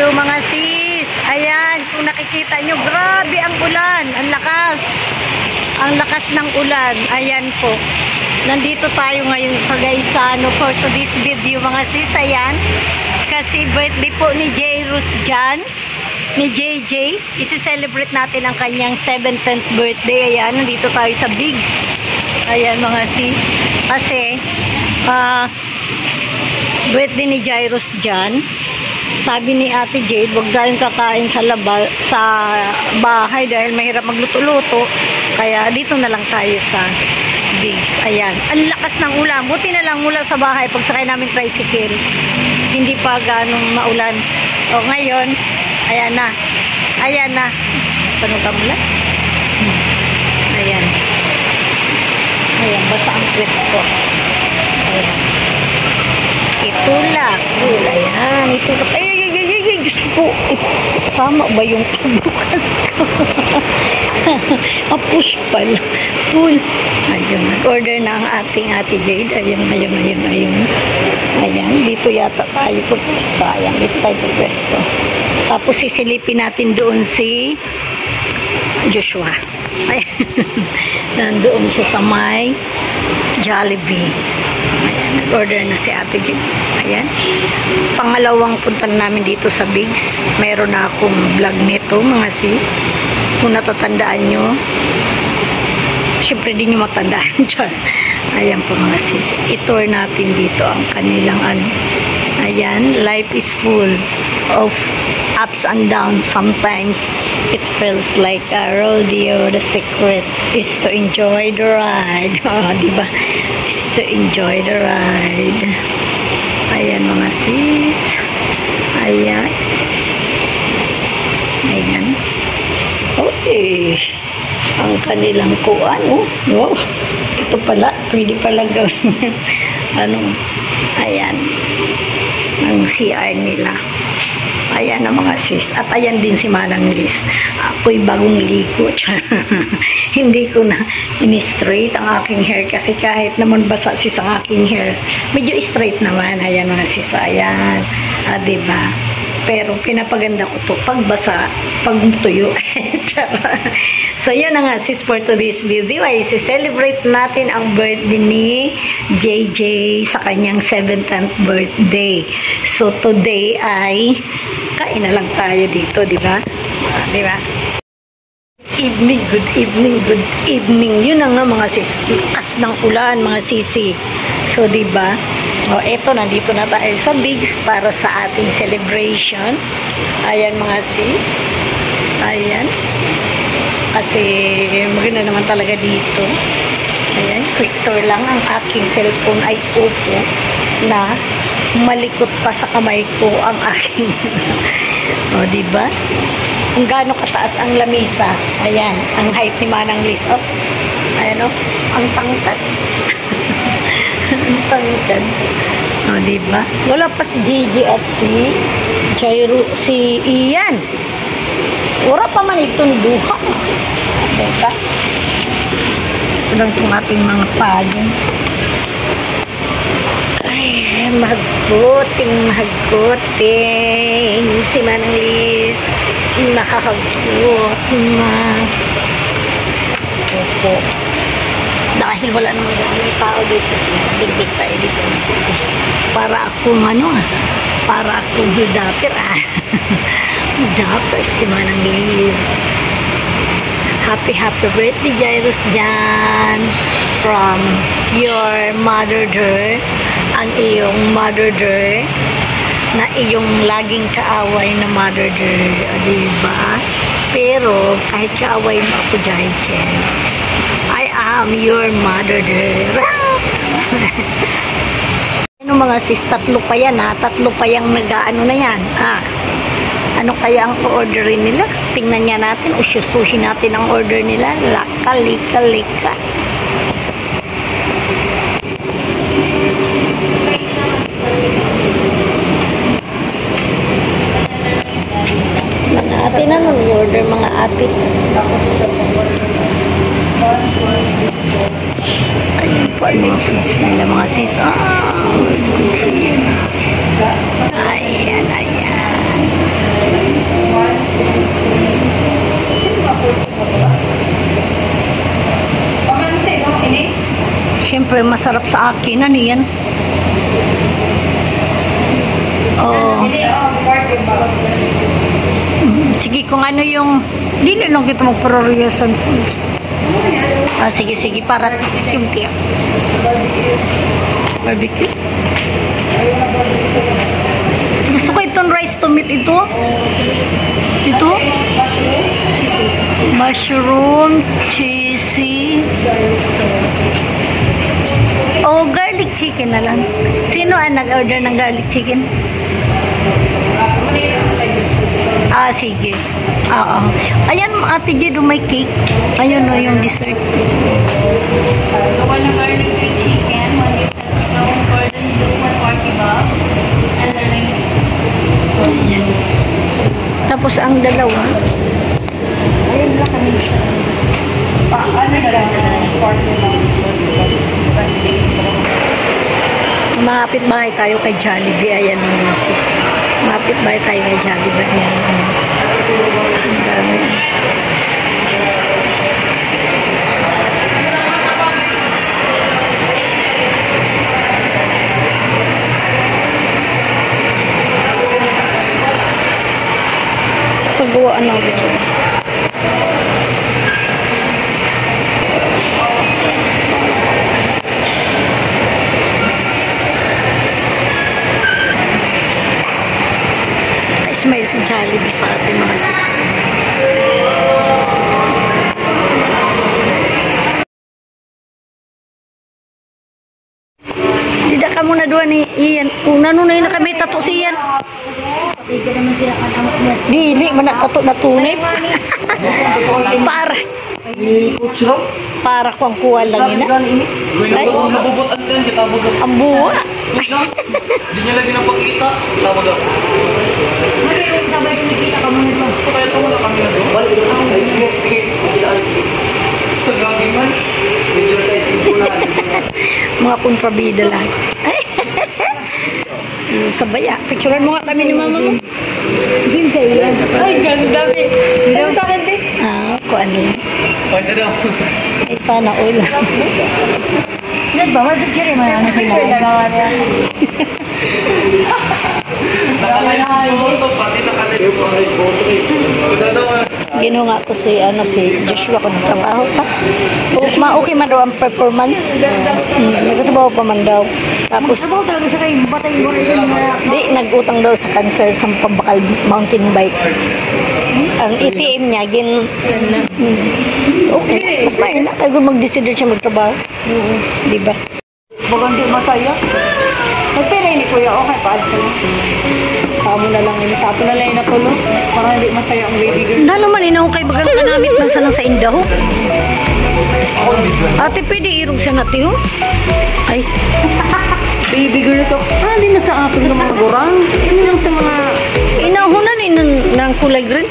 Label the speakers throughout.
Speaker 1: Mga sis, ayan, kung nakikita nyo, grabe ang ulan, ang lakas ng ulan. Ayan po, nandito tayo ngayon sa Gaisano for today's video mga sis. Ayan, kasi birthday po ni Jairus dyan, ni JJ. Isi-celebrate natin ang kanyang 17th birthday. Ayan, nandito tayo sa Bigs. Ayan mga sis, kasi birthday ni Jairus dyan. Sabi ni Ate Jade, huwag tayong kakain sa bahay dahil mahirap magluto-luto. Kaya dito na lang tayo sa Bigs. Ayan. Ang lakas ng ulan. Buti na lang mula sa bahay pag sakay namin tricycle. Hindi pa ganong maulan. O ngayon, ayan na. Ayan na. Tanong ka mula? Ayan. Ayan. Basa ang kwet ko. Ayan. Itulak. Ayan. Itulak. Ay, Diyos ko. Tama ba yung pagbukas ko? Push pala. Pull. Ayun. Nag-order na ang ating Ate Jade. Ayun. Ayan. Dito yata tayo pagpwesto. Ayan. Dito tayo pagpwesto. Tapos sisilipin natin doon si Joshua. Ayan. Nandoon siya sa may Jollibee. Ayan, nag-order na si Ate Jade. Ayan. Pangalawang punta namin dito sa Bigs. Meron na akong vlog nito, mga sis. Kung natatandaan nyo, syempre di nyo matandaan dyan. Ayan po mga sis. I-tour natin dito ang kanilang ano. Ayan, life is full of ups and downs. Sometimes it feels like a rodeo. The secrets is to enjoy the ride. Oh, diba? Is to enjoy the ride. Ayan mga sis. Ayan. Ayan. Okay. Ang kanilang kuan. Oh. Wow. Ito pala. Pwede pala gawin. Ano? Ayan. Ang CR nila. Ayan na mga sis. At ayan din si Manang Liz. Ako'y bagong ligo. Hindi ko na in-straight ang aking hair kasi kahit naman basa sis ang aking hair, medyo straight naman. Ayan mga sis. Ayan. Diba? Pero pinapaganda ko to pag basa, pag tuyo. So yun na nga sis, for today's video ay celebrate natin ang birthday ni JJ sa kanyang 17th birthday. So today ay kain na lang tayo dito, di ba? Di ba? Good evening. Yun na nga mga sis, lakas ng ulan mga sisi. So di ba? O eto, nandito na tayo sa Bigs para sa ating celebration. Ayan mga sis. Ayan. Kasi maganda naman talaga dito. Ayan, quick tour lang. Ang aking cellphone ay Oppo na malikot pa sa kamay ko ang aking o diba? Kung gaano kataas ang lamisa. Ayan, ang height ni Manang Liz. Oh, ayan o, ang tangkad. Ang tangkad. O diba? Wala pa si JJ at si Ian. Ura pa man itong duha. Teka. Ito lang itong ating mga pagong. Ay, magkuting. Si Manang Liz. Nakakagot na. Opo. Dahil wala namang ganang tao dito. Digdig tayo dito. Para akong para akong hudapir. Hudapir si Manang Liz. Happy birthday, Jairus Jan. From your mother der. Ang iyong mother der. Na iyong laging kaaway na mother der. Diba? Pero kahit kaaway mo ako, Jaichen, I am your mother der. Ano mga sis, tatlo pa yan ha? Tatlo pa yung nag-ano na yan. Ano kaya ang orderin nila? Tingnan niya natin. Usyusuhin natin ang order nila. Lika. Mga ate na nung order mga ate. Ayun po ang foods nila mga sis. Ayan. Siyempre masarap sa akin. Ano yan? Sige, kung ano yung hindi na lang kita mag-prioritize foods. Sige, para yung tiyak. Barbecue. Gusto ko itong rice to meat ito. Mushroom, cheesy. Garlic chicken na lang. Sino ang nag-order ng garlic chicken? Sige. Oo. Ayan, Ate Jedo, may cake. Ayun yung dessert.
Speaker 2: One garlic chicken, one gordon blue, one pork kebab, and the lemon.
Speaker 1: Ayan. Tapos ang dalawa. Ayun lang kami siya.
Speaker 2: Ano na lang, pork kebab.
Speaker 1: Mapit bahay tayo kay Jollibee. Ayan mga sis. Mapit bahay tayo kay Jollibee. Ayan. Ang dami. Paggawaan na ako ito. Smile sa Jollibee sa ating mga sis. Tidak ka muna doon ni Ian. Kung nanunay na kami, tato si Ian. Dili, mana tato na tunay. Para kung kuha lang yun. Ay, ang buwa.
Speaker 3: Hindi niya lagi napakita. Tawag ako. Kaya ito muna kami na doon. Sige. Sa gagawin man.
Speaker 1: Mga puntrabida lang. Yung sabaya. Picturean mo nga kami ni mama mo. Hindi sa iyan.
Speaker 2: Ay, ganda eh. Ano sa akin din?
Speaker 1: Kuan din.
Speaker 3: Pwede daw.
Speaker 1: Ay, sana all. Yan ba? Wag kiri mo yan.
Speaker 2: Picture na lang niya.
Speaker 3: Nakalive photo, pati nakalive photo.
Speaker 1: Gino nga ko si Joshua ko nagtrabaho pa. Okay man daw ang performance. Nagtrabaho pa man daw. Tapos di nagutang daw sa cancer sa pambakal mountain bike. Ang ATM niya okay. Mas may na kaya mag-decider siya magtrabaho. Di ba?
Speaker 2: Bagang di masaya. Nagpira ni Kuya, okay pa. Kamo na lang ini sa ato na lang natulo para hindi masaya ang baby girl.
Speaker 1: Dalo man inaw kay bagang kanamit man sa nang sa indaho. Ate pwede irog siya nati ho. Ay.
Speaker 2: Baby girl to. Hindi na sa atin ng mga gurang. Hindi lang sa mga
Speaker 1: Inahunan ni ng kulay green.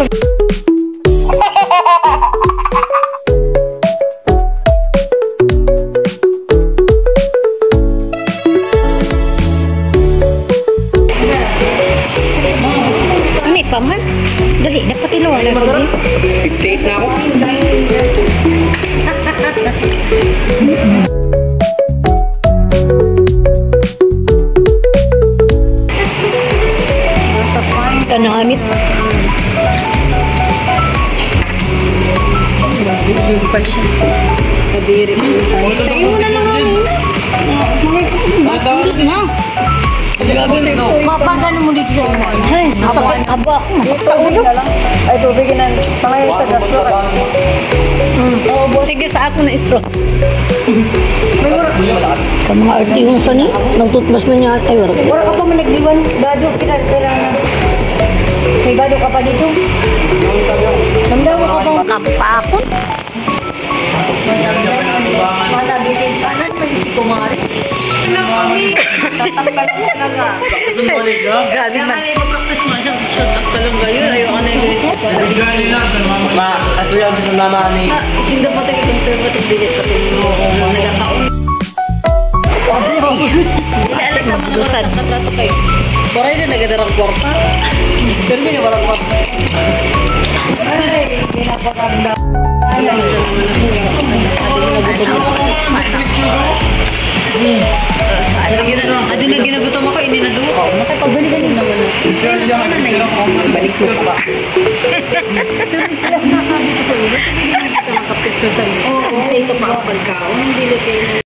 Speaker 1: Ano pa man? Dali, dapat iluwala.
Speaker 3: 58 na ako.
Speaker 1: Kanamit.
Speaker 2: Big pa siya. Kadiri po yung sa'yo. Sa'yo mo na lang
Speaker 1: Bakit na? Mapagano mo dito sa ulo. Ay, masakit aba ako. Masakit sa ulo.
Speaker 2: Ay, tubigin na. Pangayon sa gasto.
Speaker 1: Sige, sa ako na istro. Sa mga artihong sani, nagtutmas mo niya. Ay, wala.
Speaker 2: Wala ka pa man nagliwan. Gado, kira na. May gado ka pa dito. Namdaw ka pa.
Speaker 1: Tapos sa ako.
Speaker 2: Masabisin pa na. May kumari. Tatakal mo na nga.
Speaker 1: Grabe man.
Speaker 2: Practice mo siya. Tatakal lang gayon. Ayaw ka na yung
Speaker 3: Ma, ato yan sa mama ni.
Speaker 2: Isinda pa tayo conservative digit ka rin mo. Nagkakaon.
Speaker 1: Alik na bulusan.
Speaker 2: Natrato kayo. Baray na nagadarang kwarta. Pero may nawarang kwarta. Ay, pinapaganda. Alam mo siya naman. Adi na ginagutom ako, hindi na duwa. Nakapabalik-alik naman. Ano na yun? Balik ko pa. Nakasabi ko sa ulo. Hindi na kita makapit sa ulo. Oo, sa ito pa ako pagkaon. Hindi lang kayo.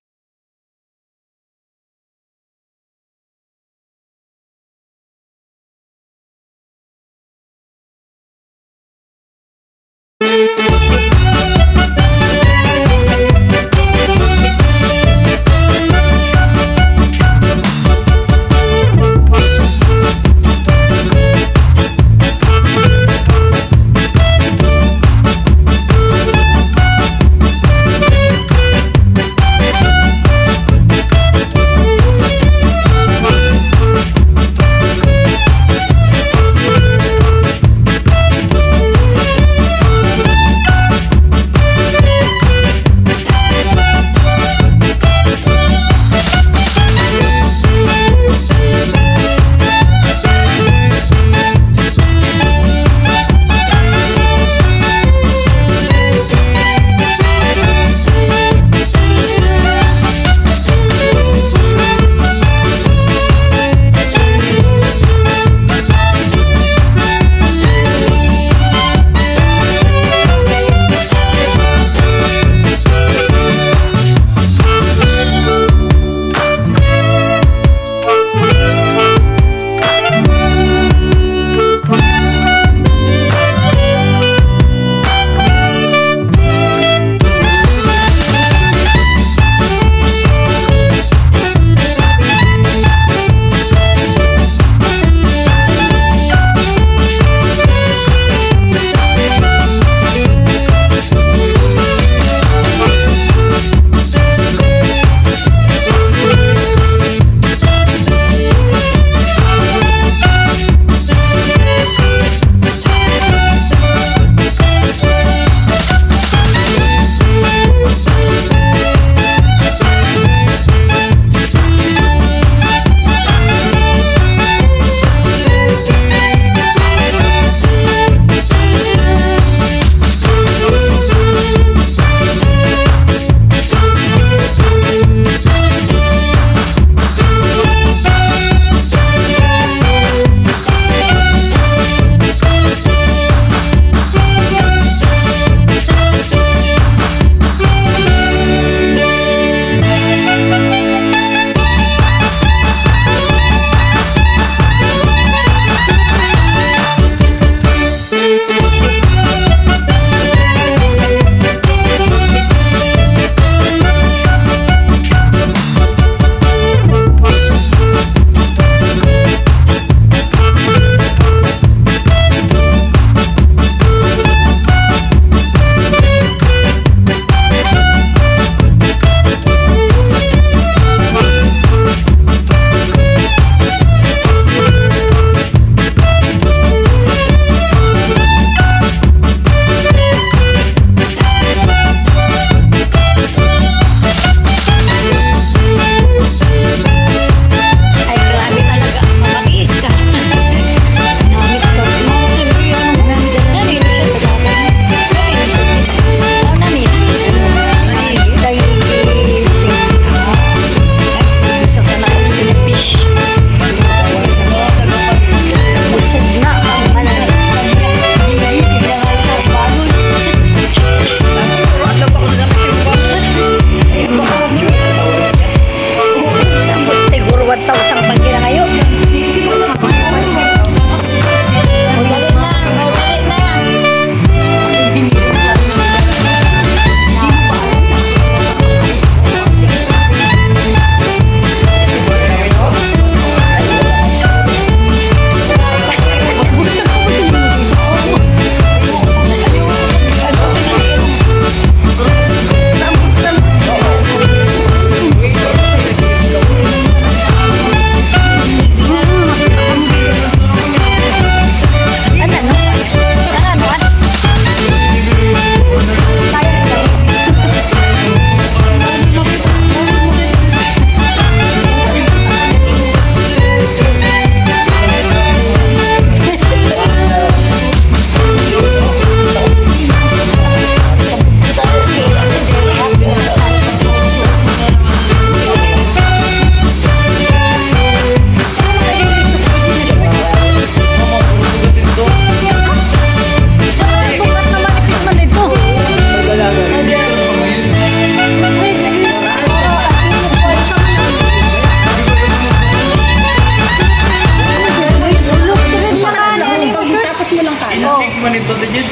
Speaker 3: Cake man ito, Digit.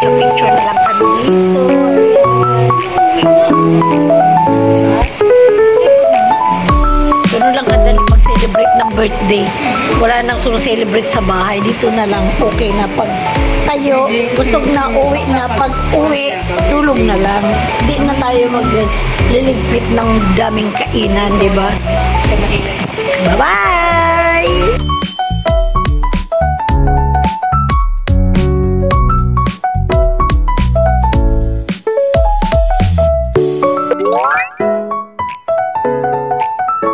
Speaker 1: Picture na lang kami dito. Ganun lang kadali mag-celebrate ng birthday. Wala nang celebrate sa bahay. Dito na lang okay na pag tayo, busog na, uwi na. Pag uwi, tulog na lang. Di na tayo magliligpit ng daming kainan, di ba? Bye-bye!